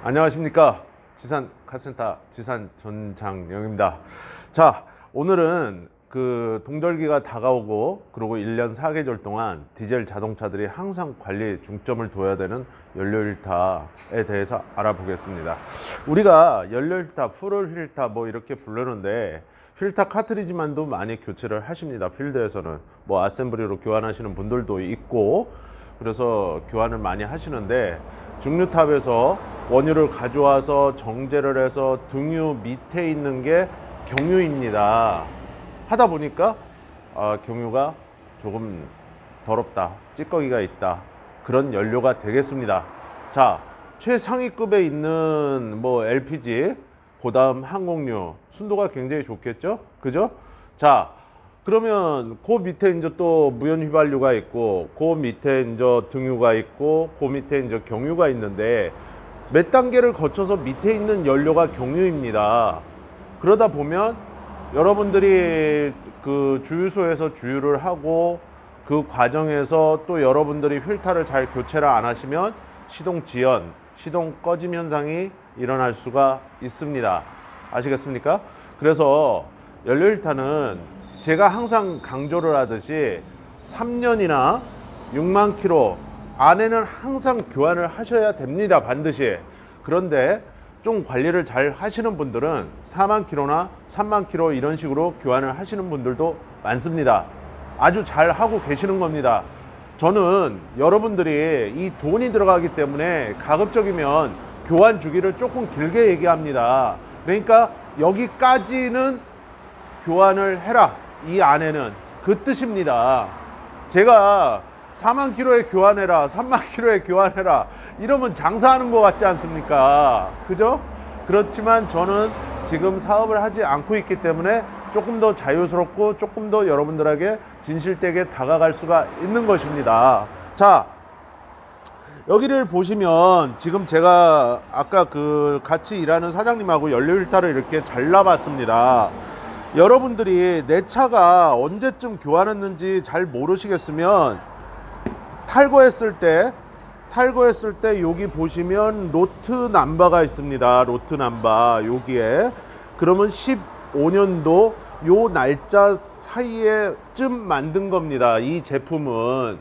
안녕하십니까. 지산 카센터 지산 전장영입니다. 자, 오늘은 그 동절기가 다가오고 그리고 1년 4계절 동안 디젤 자동차들이 항상 관리에 중점을 둬야 되는 연료 필터에 대해서 알아보겠습니다. 우리가 연료 필터, 풀 필터 뭐 이렇게 부르는데 필터 카트리지만도 많이 교체를 하십니다. 필드에서는 뭐 어셈블리로 교환하시는 분들도 있고 그래서 교환을 많이 하시는데, 중류탑에서 원유를 가져와서 정제를 해서 등유 밑에 있는 게 경유입니다. 하다 보니까 경유가 조금 더럽다, 찌꺼기가 있다, 그런 연료가 되겠습니다. 자, 최상위급에 있는 뭐 LPG, 그 다음 항공유, 순도가 굉장히 좋겠죠, 그죠? 자, 그러면 그 밑에 이제 또 무연 휘발유가 있고, 그 밑에 이제 등유가 있고, 그 밑에 이제 경유가 있는데, 몇 단계를 거쳐서 밑에 있는 연료가 경유입니다. 그러다 보면 여러분들이 그 주유소에서 주유를 하고 그 과정에서 또 여러분들이 필터를 잘 교체를 안 하시면 시동 지연, 시동 꺼짐 현상이 일어날 수가 있습니다. 아시겠습니까? 그래서 연료 필터는 제가 항상 강조를 하듯이 3년이나 6만 킬로 안에는 항상 교환을 하셔야 됩니다. 반드시. 그런데 좀 관리를 잘 하시는 분들은 4만 킬로나 3만 킬로 이런 식으로 교환을 하시는 분들도 많습니다. 아주 잘 하고 계시는 겁니다. 저는 여러분들이 이 돈이 들어가기 때문에 가급적이면 교환 주기를 조금 길게 얘기합니다. 그러니까 여기까지는 교환을 해라, 이 안에는, 그 뜻입니다. 제가 4만 킬로에 교환해라, 3만 킬로에 교환해라 이러면 장사하는 것 같지 않습니까? 그죠? 그렇지만 저는 지금 사업을 하지 않고 있기 때문에 조금 더 자유스럽고 조금 더 여러분들에게 진실되게 다가갈 수가 있는 것입니다. 자, 여기를 보시면 지금 제가 아까 그 같이 일하는 사장님하고 연료 필터를 이렇게 잘라봤습니다. 여러분들이 내 차가 언제쯤 교환했는지 잘 모르시겠으면 탈거했을 때 여기 보시면 로트 넘버가 있습니다. 로트 넘버 여기에. 그러면 15년도 요 날짜 사이에쯤 만든 겁니다, 이 제품은.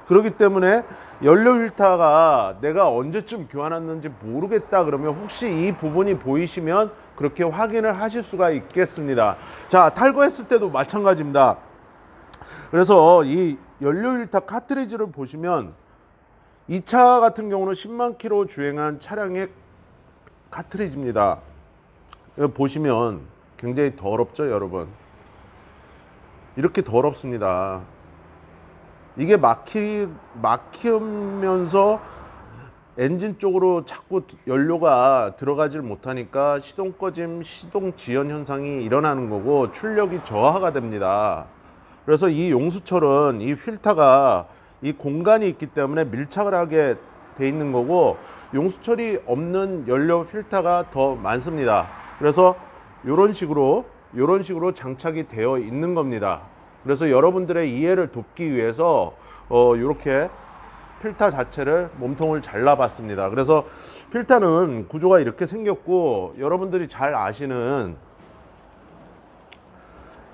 그렇기 때문에 연료 필터가 내가 언제쯤 교환했는지 모르겠다 그러면 혹시 이 부분이 보이시면 그렇게 확인을 하실 수가 있겠습니다. 자, 탈거했을 때도 마찬가지입니다. 그래서 이 연료 필터 카트리지를 보시면 이 차 같은 경우는 10만 킬로 주행한 차량의 카트리지입니다. 여기 보시면 굉장히 더럽죠, 여러분? 이렇게 더럽습니다. 이게 막히면서 엔진 쪽으로 자꾸 연료가 들어가질 못하니까 시동 꺼짐, 시동 지연 현상이 일어나는 거고 출력이 저하가 됩니다. 그래서 이 용수철은 이 필터가 이 공간이 있기 때문에 밀착을 하게 돼 있는 거고, 용수철이 없는 연료 필터가 더 많습니다. 그래서 이런 식으로 장착이 되어 있는 겁니다. 그래서 여러분들의 이해를 돕기 위해서 이렇게 필터 자체를 몸통을 잘라봤습니다. 그래서 필터는 구조가 이렇게 생겼고, 여러분들이 잘 아시는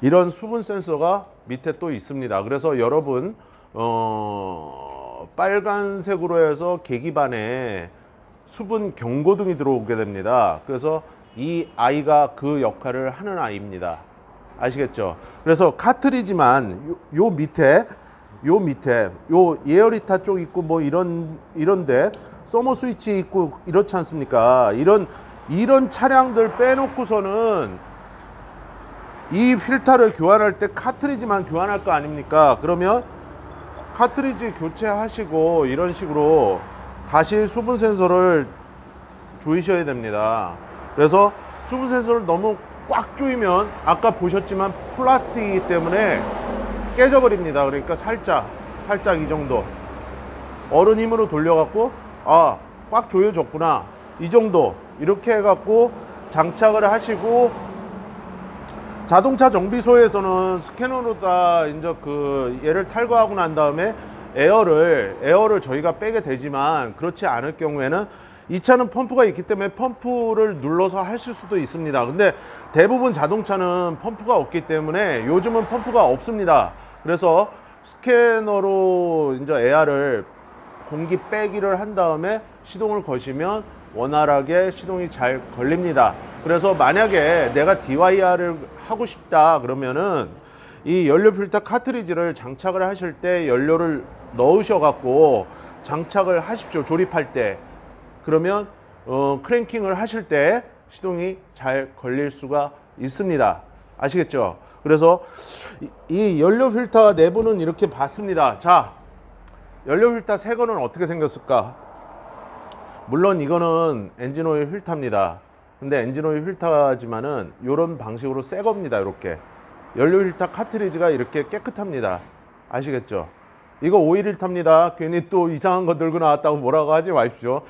이런 수분 센서가 밑에 또 있습니다. 그래서 여러분 빨간색으로 해서 계기반에 수분 경고등이 들어오게 됩니다. 그래서 이 아이가 그 역할을 하는 아이입니다. 아시겠죠? 그래서 카트리지만 요 밑에 요 에어리타 쪽 있고 뭐 이런데 서머 스위치 있고 이렇지 않습니까? 이런 차량들 빼놓고서는 이 필터를 교환할 때 카트리지만 교환할 거 아닙니까? 그러면 카트리지 교체하시고 이런 식으로 다시 수분 센서를 조이셔야 됩니다. 그래서 수분 센서를 너무 꽉 조이면 아까 보셨지만 플라스틱이기 때문에 깨져버립니다. 그러니까 살짝 이 정도 어른 힘으로 돌려갖고 꽉 조여졌구나, 이 정도 이렇게 해갖고 장착을 하시고, 자동차 정비소에서는 스캐너로 다 이제 그 얘를 탈거하고 난 다음에 에어를 저희가 빼게 되지만, 그렇지 않을 경우에는 이 차는 펌프가 있기 때문에 펌프를 눌러서 하실 수도 있습니다. 근데 대부분 자동차는 펌프가 없기 때문에 요즘은 펌프가 없습니다. 그래서 스캐너로 이제 에어를 공기 빼기를 한 다음에 시동을 거시면 원활하게 시동이 잘 걸립니다. 그래서 만약에 내가 DIR을 하고 싶다 그러면은 이 연료 필터 카트리지를 장착을 하실 때 연료를 넣으셔 갖고 장착을 하십시오. 조립할 때. 그러면 크랭킹을 하실 때 시동이 잘 걸릴 수가 있습니다. 아시겠죠? 그래서 이 연료 필터 내부는 이렇게 봤습니다. 자, 연료 필터 새 거는 어떻게 생겼을까? 물론 이거는 엔진오일 필터입니다. 근데 엔진오일 필터지만은 이런 방식으로 새 겁니다. 이렇게 연료 필터 카트리지가 이렇게 깨끗합니다. 아시겠죠? 이거 오일 필터입니다. 괜히 또 이상한 거 들고 나왔다고 뭐라고 하지 마십시오.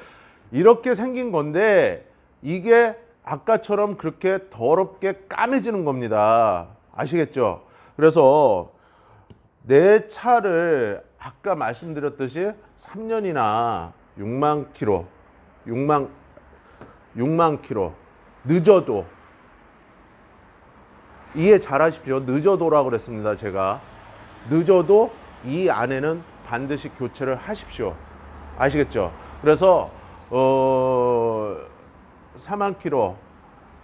이렇게 생긴 건데 이게 아까처럼 그렇게 더럽게 까매지는 겁니다. 아시겠죠? 그래서 내 차를 아까 말씀드렸듯이 3년이나 6만 킬로 6만 킬로 늦어도 이해 잘 하십시오. 늦어도라고 그랬습니다. 제가 늦어도 이 안에는 반드시 교체를 하십시오. 아시겠죠? 그래서 4만 킬로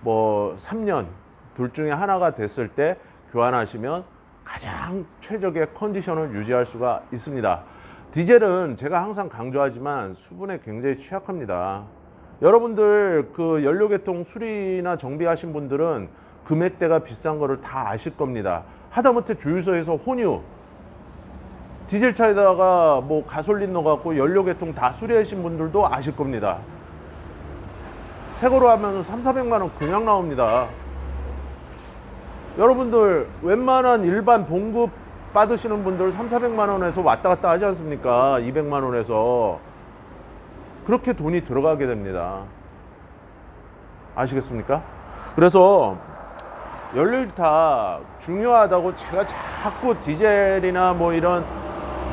뭐 3년 둘 중에 하나가 됐을 때 교환하시면 가장 최적의 컨디션을 유지할 수가 있습니다. 디젤은 제가 항상 강조하지만 수분에 굉장히 취약합니다. 여러분들 그 연료계통 수리나 정비하신 분들은 금액대가 비싼 거를 다 아실 겁니다. 하다못해 주유소에서 혼유 디젤차에다가 뭐 가솔린 넣어갖고 연료계통 다 수리하신 분들도 아실 겁니다. 새거로 하면 3,400만 원 그냥 나옵니다. 여러분들 웬만한 일반 봉급 받으시는 분들 3,400만 원에서 왔다 갔다 하지 않습니까? 200만 원에서 그렇게 돈이 들어가게 됩니다. 아시겠습니까? 그래서 연료일타 중요하다고 제가 자꾸 디젤이나 뭐 이런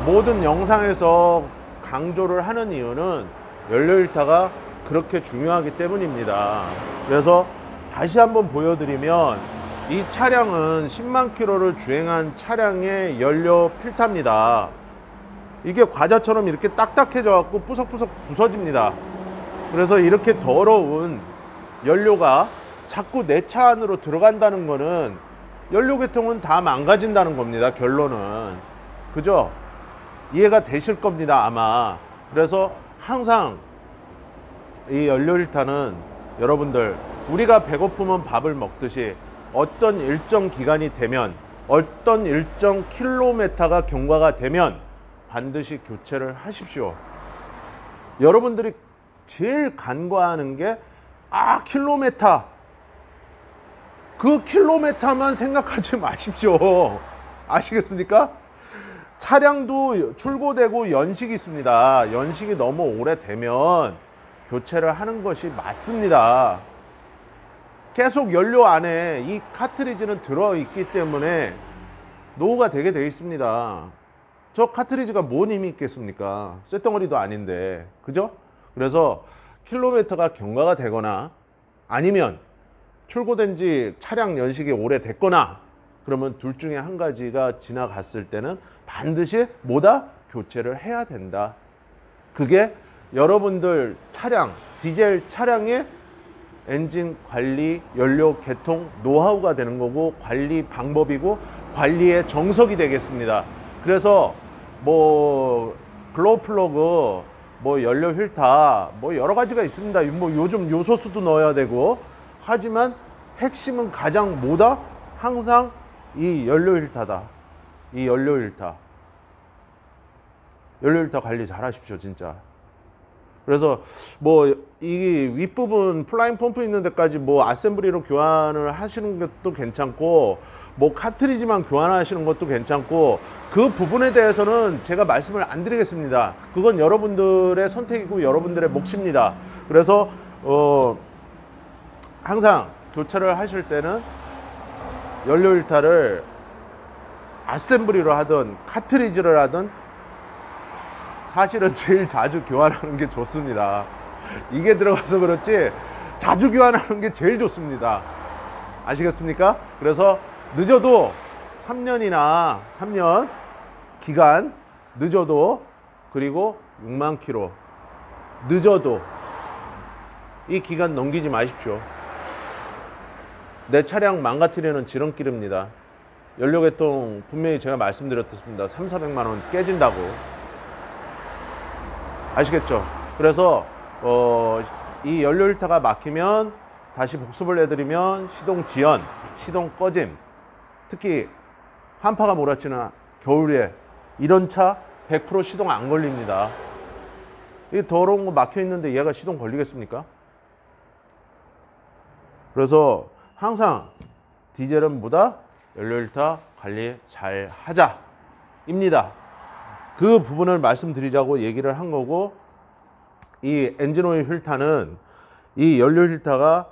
모든 영상에서 강조를 하는 이유는 연료일타가 그렇게 중요하기 때문입니다. 그래서 다시 한번 보여드리면 이 차량은 10만 킬로를 주행한 차량의 연료 필터입니다. 이게 과자처럼 이렇게 딱딱해져 갖고 뿌석뿌석 부서집니다. 그래서 이렇게 더러운 연료가 자꾸 내 차 안으로 들어간다는 거는 연료계통은 다 망가진다는 겁니다. 결론은. 그죠? 이해가 되실 겁니다. 아마. 그래서 항상 이 연료일타는 여러분들 우리가 배고프면 밥을 먹듯이 어떤 일정 기간이 되면 어떤 일정 킬로미터가 경과가 되면 반드시 교체를 하십시오. 여러분들이 제일 간과하는 게 킬로미터. 그 킬로미터만 생각하지 마십시오. 아시겠습니까? 차량도 출고되고 연식이 있습니다. 연식이 너무 오래되면 교체를 하는 것이 맞습니다. 계속 연료 안에 이 카트리지는 들어있기 때문에 노후가 되게 되어 있습니다. 저 카트리지가 뭔 힘이 있겠습니까? 쇳덩어리도 아닌데. 그죠? 그래서 킬로미터가 경과가 되거나 아니면 출고된 지 차량 연식이 오래됐거나 그러면 둘 중에 한 가지가 지나갔을 때는 반드시 뭐다? 교체를 해야 된다. 그게 여러분들 차량, 디젤 차량의 엔진 관리, 연료 개통 노하우가 되는 거고 관리 방법이고 관리의 정석이 되겠습니다. 그래서 뭐 글로우 플러그, 뭐 연료 필터, 뭐 여러 가지가 있습니다. 뭐 요즘 요소수도 넣어야 되고 하지만 핵심은 가장 뭐다? 항상 이 연료 필터다. 이 연료 필터. 연료 필터 관리 잘 하십시오, 진짜. 그래서 뭐 이 윗부분 플라잉 펌프 있는 데까지 뭐 아셈블리로 교환을 하시는 것도 괜찮고 뭐 카트리지만 교환하시는 것도 괜찮고 그 부분에 대해서는 제가 말씀을 안 드리겠습니다. 그건 여러분들의 선택이고 여러분들의 몫입니다. 그래서 항상 교체를 하실 때는 연료 필터를 아셈블리로 하든 카트리지를 하든 사실은 제일 자주 교환하는 게 좋습니다. 이게 들어가서 그렇지 자주 교환하는 게 제일 좋습니다. 아시겠습니까? 그래서 늦어도 3년 기간 늦어도, 그리고 6만 킬로 늦어도 이 기간 넘기지 마십시오. 내 차량 망가뜨리는 지름길입니다. 연료계통 분명히 제가 말씀드렸습니다. 300~400만 원 깨진다고. 아시겠죠? 그래서 이 연료 필터가 막히면 다시 복습을 해드리면 시동 지연, 시동 꺼짐, 특히 한파가 몰아치는 겨울에 이런 차 100% 시동 안 걸립니다. 이 더러운 거 막혀 있는데 얘가 시동 걸리겠습니까? 그래서 항상 디젤은 뭐다? 연료 필터 관리 잘 하자 입니다. 그 부분을 말씀드리자고 얘기를 한 거고, 이 엔진오일 필터는 이 연료 필터가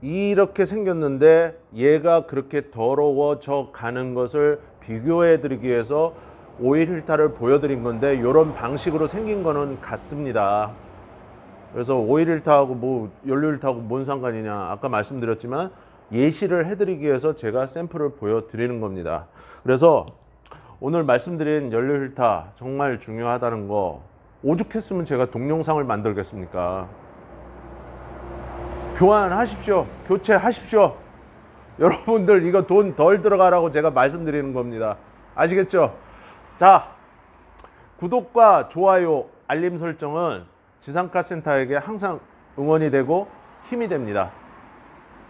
이렇게 생겼는데 얘가 그렇게 더러워져 가는 것을 비교해 드리기 위해서 오일 필터를 보여드린 건데, 이런 방식으로 생긴 거는 같습니다. 그래서 오일 필터하고 뭐 연료 필터하고 뭔 상관이냐, 아까 말씀드렸지만 예시를 해드리기 위해서 제가 샘플을 보여드리는 겁니다. 그래서 오늘 말씀드린 연료 필터 정말 중요하다는 거, 오죽했으면 제가 동영상을 만들겠습니까? 교환하십시오. 교체하십시오. 여러분들 이거 돈 덜 들어가라고 제가 말씀드리는 겁니다. 아시겠죠? 자, 구독과 좋아요, 알림 설정은 지상카센터에게 항상 응원이 되고 힘이 됩니다.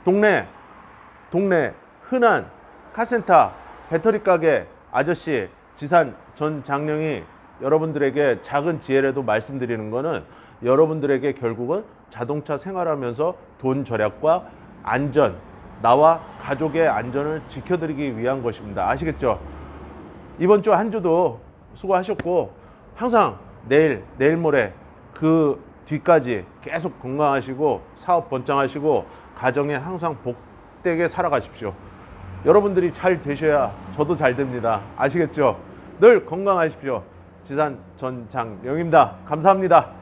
동네 흔한 카센터 배터리 가게 아저씨 지산 전 장령이 여러분들에게 작은 지혜라도 말씀드리는 거는, 여러분들에게 결국은 자동차 생활하면서 돈 절약과 안전, 나와 가족의 안전을 지켜드리기 위한 것입니다. 아시겠죠? 이번 주 한 주도 수고하셨고, 항상 내일 모레 그 뒤까지 계속 건강하시고 사업 번창하시고 가정에 항상 복되게 살아가십시오. 여러분들이 잘 되셔야 저도 잘 됩니다. 아시겠죠? 늘 건강하십시오. 지산 전 장령입니다. 감사합니다.